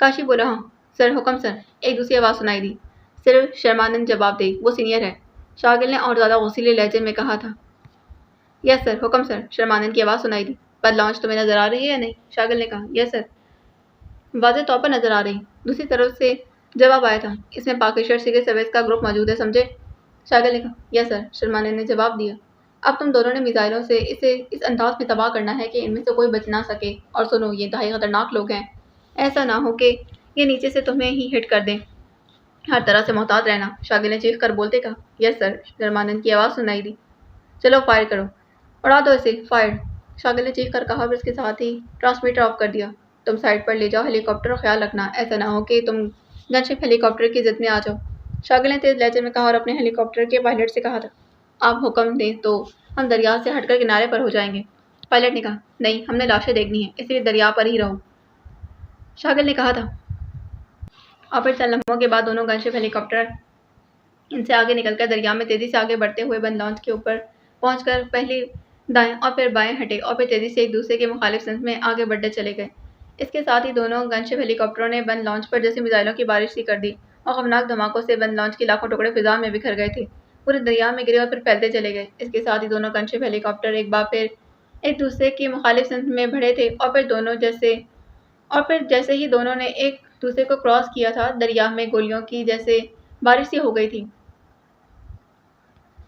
کاشی بول رہا ہوں۔ سر، حکم سر، ایک دوسری آواز سنائی دی۔ صرف شرمانند جواب دے، وہ سینئر ہے، شاغل نے اور زیادہ غصیلے لہجے میں کہا تھا۔ یس سر، حکم سر، شرمانند کی آواز سنائی دی۔ پر لانچ تمہیں نظر آ رہی ہے یا نہیں؟ شاغل نے کہا۔ یس سر، واضح طور پر نظر آ رہی۔ دوسری طرف سے جواب آیا تھا۔ اس میں پاکستان سیکرٹ سروس کا گروپ موجود ہے، سمجھے؟ شاغل نے کہا۔ یس سر، شرمانند نے جواب دیا۔ اب تم دونوں نے میزائلوں سے اسے اس انداز میں تباہ کرنا ہے کہ ان میں سے کوئی بچ نہ سکے، اور سنو، یہ انتہائی خطرناک لوگ ہیں، ایسا نہ ہو کہ یہ نیچے سے تمہیں ہی ہٹ کر دیں، ہر طرح سے محتاط رہنا، شاغل نے چیخ کر بولتے کہا۔ یس سر، شرمانند کی آواز سنائی دی۔ چلو فائر کرو، اڑا دو اسے، فائر، شاغل نے چیخ کر کہا، پھر اس کے ساتھ ہی ٹرانسمیٹر آف کر دیا۔ تم سائٹ پر لے جاؤ ہیلی کاپٹر، اور خیال رکھنا ایسا نہ ہو کہ تم گن شپ ہیلی کاپٹر کی زد میں آ جاؤ، شاغل نے تیز لہجے میں کہا اور اپنے ہیلی کاپٹر کے پائلٹ سے کہا تھا۔ آپ حکم دیں تو ہم دریا سے ہٹ کر کنارے پر ہو جائیں گے، پائلٹ نے کہا۔ نہیں، ہم نے لاشیں دیکھنی ہیں، اس لیے دریا پر ہی رہو، شاغل نے کہا تھا۔ اور پھر چند لمحوں کے بعد دونوں گن شپ ہیلی کاپٹر ان سے آگے نکل کر دریا میں تیزی سے آگے بڑھتے ہوئے بند لانچ کے اوپر پہنچ کر پہلے دائیں اور پھر بائیں ہٹے اور پھر تیزی سے ایک دوسرے کے مخالف سمت میں آگے بڑھتے چلے گئے۔ اس کے ساتھ ہی دونوں گن شپ ہیلی کاپٹروں نے بند لانچ پر جیسے میزائلوں کی بارش سی کر دی، اور خوفناک دھماکوں سے بند لانچ کے لاکھوں ٹکڑے فضا میں بکھر گئے تھے، پورے دریا میں گرے اور پھر پھیلتے چلے گئے۔ اس کے ساتھ ہی دونوں گن شپ ہیلی کاپٹر ایک بار پھر ایک دوسرے کی مخالف سمت میں بڑھے تھے، اور پھر جیسے ہی دونوں نے ایک دوسرے کو کراس کیا تھا، دریا میں گولیوں کی جیسے بارش سی ہو گئی تھی۔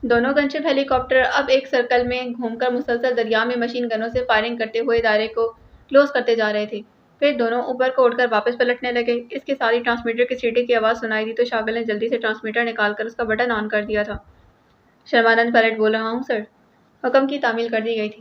دونوں گن شپ ہیلی کاپٹر اب ایک سرکل میں گھوم کر مسلسل دریا میں مشین گنوں سے فائرنگ کرتے ہوئے دائرے کو کلوز کرتے جا رہے تھے۔ پھر دونوں اوپر کو اڑ کر واپس پلٹنے لگے۔ اس کے ساتھ ہی ٹرانسمیٹر کی سیٹی کی آواز سنائی دی تو شاغل نے جلدی سے ٹرانسمیٹر نکال کر اس کا بٹن آن کر دیا تھا۔ شرمانند، پائلٹ بول رہا ہوں سر، حکم کی تعمیل کر دی گئی تھی۔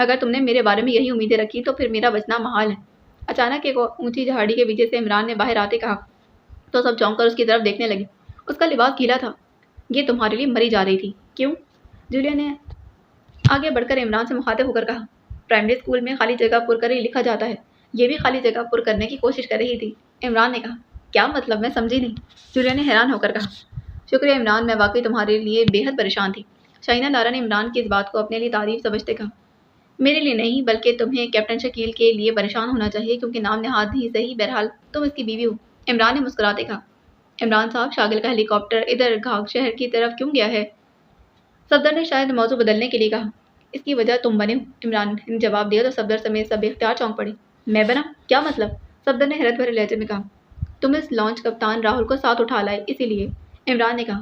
اگر تم نے میرے بارے میں یہی امیدیں رکھی تو پھر میرا بچنا محال ہے۔ اچانک ایک اونچی جھاڑی کے پیچھے سے عمران نے باہر آتے کہا تو سب چونک کر اس کی طرف دیکھنے لگے۔ اس کا لباس گیلا تھا۔ یہ تمہارے لیے مری جا رہی تھی، کیوں؟ جولیا نے آگے بڑھ کر عمران سے مخاطب ہو کر کہا، پرائمری اسکول میں خالی جگہ پر کر ہی لکھا جاتا ہے، یہ بھی خالی جگہ پر کرنے کی کوشش کر رہی تھی۔ عمران نے کہا، کیا مطلب؟ میں سمجھی نہیں۔ جولیا نے حیران ہو کر کہا، شکریہ عمران، میں واقعی تمہارے لیے بے حد پریشان تھی۔ شاہینہ لارا نے عمران کی اس بات کو اپنے لیے تعریف سمجھتے کہا، میرے لیے نہیں بلکہ تمہیں کیپٹن شکیل کے لیے پریشان ہونا چاہیے کیونکہ نام نہاد ہی صحیح، بہرحال تم اس کی بیوی ہو۔ عمران نے مسکراتے کہا، عمران صاحب، شاغل کا ہیلی کاپٹر ادھر گھاگ شہر کی طرف کیوں گیا ہے؟ صفدر نے شاید موضوع بدلنے کے لیے کہا، اس کی وجہ تم بنے ہو۔ عمران نے جواب دیا تو صفدر سمیت سب اختیار چونک پڑے۔ میں بنا؟ کیا مطلب؟ صفدر نے حیرت بھرے لہجے میں کہا، تم اس لانچ کپتان راہل کو ساتھ اٹھا لائے اسی لیے۔ عمران نے کہا،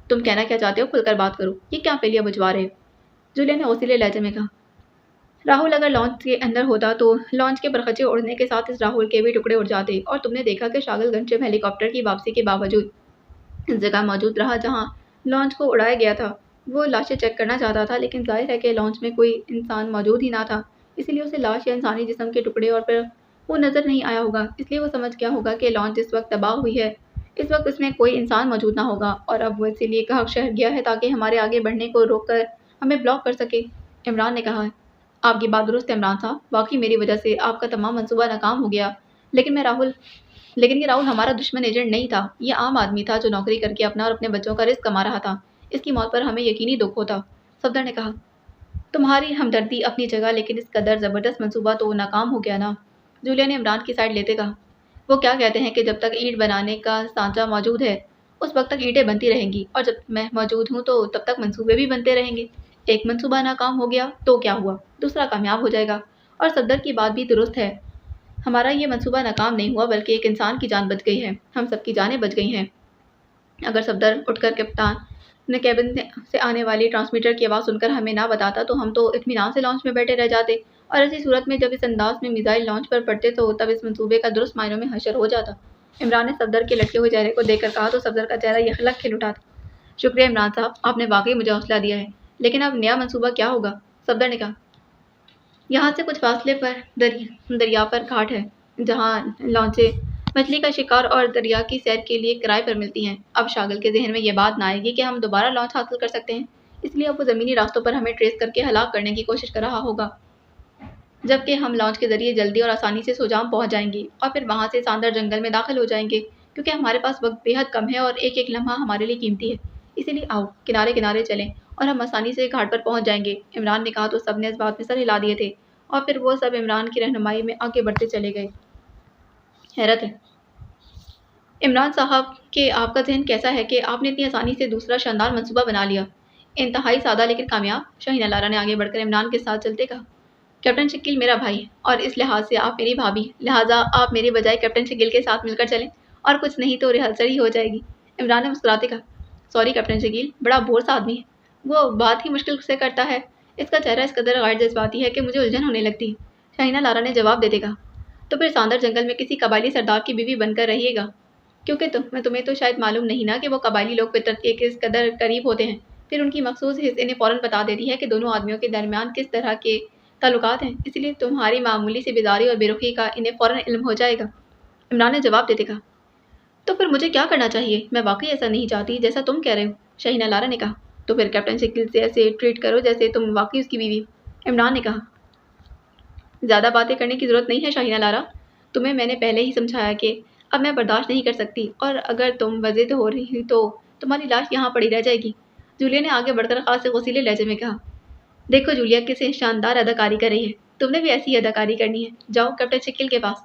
تم کہنا کیا چاہتے ہو کھل کر بات کرو، یہ کیا پہلیاں بجوا رہے ہو؟ جولیا نے غصیلے لہجے میں کہا، راہل اگر لانچ کے اندر ہوتا تو لانچ کے پرخچے اڑنے کے ساتھ اس راہل کے بھی ٹکڑے اڑ جاتے، اور تم نے دیکھا کہ شاغل گنشم ہیلی کاپٹر کی واپسی کے باوجود اس جگہ موجود رہا جہاں لانچ کو اڑایا گیا تھا۔ وہ لاشیں چیک کرنا چاہتا تھا لیکن ظاہر ہے کہ لانچ میں کوئی انسان موجود ہی نہ تھا، اسی لیے اسے لاش یا انسانی جسم کے ٹکڑے اور پھر وہ نظر نہیں آیا ہوگا، اس لیے وہ سمجھ گیا ہوگا کہ لانچ اس وقت تباہ ہوئی ہے، اس وقت اس میں کوئی انسان موجود نہ ہوگا، اور اب وہ اسی لیے گھاگ شہر گیا ہے تاکہ ہمارے آگے بڑھنے کو روک کر ہمیں بلاک کر سکے۔ عمران نے کہا، آپ کی بات درست ہے عمران صاحب، واقعی میری وجہ سے آپ کا تمام منصوبہ ناکام ہو گیا، لیکن یہ راہل ہمارا دشمن ایجنٹ نہیں تھا، یہ عام آدمی تھا جو نوکری کر کے اپنا اور اپنے بچوں کا رزق کما رہا تھا، اس کی موت پر ہمیں یقینی دکھ ہوتا۔ صفدر نے کہا، تمہاری ہمدردی اپنی جگہ لیکن اس قدر زبردست منصوبہ تو ناکام ہو گیا نا۔ جولیا نے عمران کی سائڈ لیتے کہا، وہ کیا کہتے ہیں کہ جب تک اینٹ بنانے کا سانچہ موجود ہے اس وقت تک اینٹیں بنتی رہیں گی، اور جب میں موجود ہوں تو تب تک منصوبے بھی بنتے رہیں گے۔ ایک منصوبہ ناکام ہو گیا تو کیا ہوا، دوسرا کامیاب ہو جائے گا، اور صفدر کی بات بھی درست ہے، ہمارا یہ منصوبہ ناکام نہیں ہوا بلکہ ایک انسان کی جان بچ گئی ہے، ہم سب کی جانیں بچ گئی ہیں۔ اگر صفدر اٹھ کر کپتان نے کیبن سے آنے والی ٹرانسمیٹر کی آواز سن کر ہمیں نہ بتاتا تو ہم تو اطمینان سے لانچ میں بیٹھے رہ جاتے، اور ایسی صورت میں جب اس انداز میں میزائل لانچ پر پڑتے تو تب اس منصوبے کا درست معنوں میں حشر ہو جاتا۔ عمران نے صفدر کے لٹکے ہوئے چہرے کو دیکھ کر کہا تو صفدر کا چہرہ یخلک کھل اٹھا تھا۔ شکریہ عمران صاحب، آپ نے واقعی مجھے حوصلہ دیا ہے، لیکن اب نیا منصوبہ کیا ہوگا؟ صفدر نے کہا، یہاں سے کچھ فاصلے پر دریا پر گھاٹ ہے جہاں لانچیں مچھلی کا شکار اور دریا کی سیر کے لیے کرائے پر ملتی ہیں۔ اب شاغل کے ذہن میں یہ بات نہ آئے گی کہ ہم دوبارہ لانچ حاصل کر سکتے ہیں، اس لیے اب وہ زمینی راستوں پر ہمیں ٹریس کر کے ہلاک کرنے کی کوشش کر رہا ہوگا، جبکہ ہم لانچ کے ذریعے جلدی اور آسانی سے سوجام پہنچ جائیں گے اور پھر وہاں سے ساندر جنگل میں داخل ہو جائیں گے، کیونکہ ہمارے پاس وقت بے حد کم ہے اور ایک ایک لمحہ ہمارے لیے قیمتی ہے، اسی لیے آؤ کنارے کنارے چلیں اور ہم آسانی سے گھاٹ پر پہنچ جائیں گے۔ عمران نے کہا تو سب نے اس بات میں سر ہلا دیے تھے، اور پھر وہ سب عمران کی رہنمائی میں آگے بڑھتے چلے گئے۔ حیرت ہے عمران صاحب کہ آپ کا ذہن کیسا ہے کہ آپ نے اتنی آسانی سے دوسرا شاندار منصوبہ بنا لیا، انتہائی سادہ لیکن کامیاب۔ شاہینہ لارا نے آگے بڑھ کر عمران کے ساتھ چلتے کہا، کیپٹن شکیل میرا بھائی ہے اور اس لحاظ سے آپ میری بھابھی، لہٰذا آپ میری بجائے کیپٹن شکیل کے ساتھ مل کر چلیں، اور کچھ نہیں تو ریہرسل ہی ہو جائے گی۔ عمران نے مسکراتے کہا، سوری کیپٹن شکیل، بڑا بور سا آدمی ہے، وہ بات ہی مشکل سے کرتا ہے، اس کا چہرہ اس قدر غیر جذباتی ہے کہ مجھے الجھن ہونے لگتی ہے۔ شاہینہ لارا نے جواب دیتے کہا، تو پھر ساندر جنگل میں کسی قبائلی سردار کی بیوی بن کر رہیے گا، کیونکہ تمہیں تو شاید معلوم نہیں نا کہ وہ قبائلی لوگ فطرت کے کس قدر قریب ہوتے ہیں، پھر ان کی مخصوص حص انہیں فوراً بتا دیتی ہے کہ دونوں آدمیوں کے درمیان کس طرح کے تعلقات ہیں، اسی لیے تمہاری معمولی سی بیزاری اور بے رخی کا انہیں فوراً علم ہو جائے گا۔ عمران نے جواب دیتے کہا، تو پھر مجھے کیا کرنا چاہیے؟ میں واقعی ایسا نہیں چاہتی جیسا تم کہہ رہے ہو۔ شاہینہ لارا نے کہا، تو پھر کیپٹن شکیل سے ایسے ٹریٹ کرو جیسے تم واقعی اس کی بیوی ہو۔ عمران نے کہا، زیادہ باتیں کرنے کی ضرورت نہیں ہے شاہینہ لارا، تمہیں میں نے پہلے ہی سمجھایا کہ اب میں برداشت نہیں کر سکتی، اور اگر تم وضد ہو رہی تو تمہاری لاش یہاں پڑی رہ جائے گی۔ جولیا نے آگے بڑھ کر خاص غصیلے لہجے میں کہا، دیکھو جولیا کیسے شاندار اداکاری کر رہی ہے، تم نے بھی ایسی ہی اداکاری کرنی ہے، جاؤ کیپٹن شکیل کے پاس۔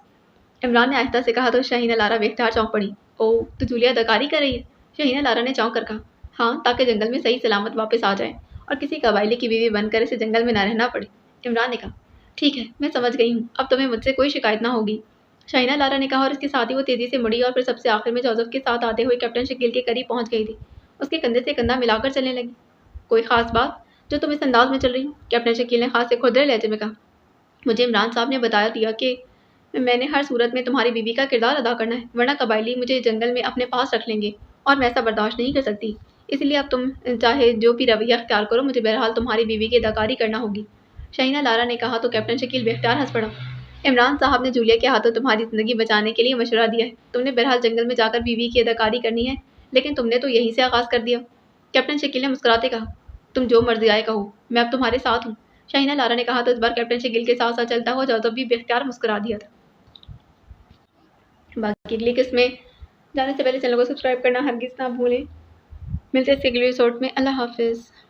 عمران نے آہستہ سے کہا تو شاہینہ لارا بے اختیار چونک پڑی۔ اوہ، تو جولیا اداکاری کر رہی ہے؟ شاہینہ لارا نے چونک کر کہا، ہاں، تاکہ جنگل میں صحیح سلامت واپس آ جائیں اور کسی قبائلی کی بیوی بن کر اسے جنگل میں نہ رہنا پڑے۔ عمران نے کہا، ٹھیک ہے، میں سمجھ گئی ہوں، اب تمہیں مجھ سے کوئی شکایت نہ ہوگی۔ شاہینہ لارا نے کہا اور اس کے ساتھ ہی وہ تیزی سے مڑی اور پھر سب سے آخر میں جوزف کے ساتھ آتے ہوئے کیپٹن شکیل کے قریب پہنچ گئی تھی، اس کے کندھے سے کندھا ملا کر چلنے لگی۔ کوئی خاص بات جو تم اس انداز میں چل رہی ہو؟ کیپٹن شکیل نے خاص سے کھردرے لہجے میں کہا، مجھے عمران صاحب نے بتایا دیا کہ میں نے ہر صورت میں تمہاری بیوی کا کردار ادا کرنا ہے، ورنہ قبائلی مجھے جنگل میں اپنے پاس رکھ لیں گے، اور میں ایسا برداشت نہیں کر سکتی، اس لیے اب تم چاہے جو بھی رویہ اختیار کرو، مجھے بہرحال تمہاری بیوی کی اداکاری کرنا ہوگی۔ شہینہ لارا نے کہا تو کیپٹن شکیل بے اختیار ہنس پڑا۔ عمران صاحب نے جولیا کے ہاتھوں تمہاری زندگی بچانے کے لیے مشورہ دیا ہے۔ تم نے بہرحال جنگل میں جا کر بیوی کی اداکاری کرنی ہے، لیکن تم نے تو یہیں سے آغاز کر دیا۔ کیپٹن شکیل نے مسکراتے کہا، تم جو مرضی آئے کہو، میں اب تمہارے ساتھ ہوں۔ شہینہ لارا نے کہا تو اس بار کیپٹن شکیل کے ساتھ ساتھ چلتا ہوا جوزف بھی بے اختیار مسکرا دیا تھا۔ باقی اگلی قسط میں جانے سے پہلے چینل کو سبسکرائب کرنا ہرگز نہ بھولیں۔ ملتے ہیں اس کے اگلے ایپیسوڈ میں۔ اللہ حافظ۔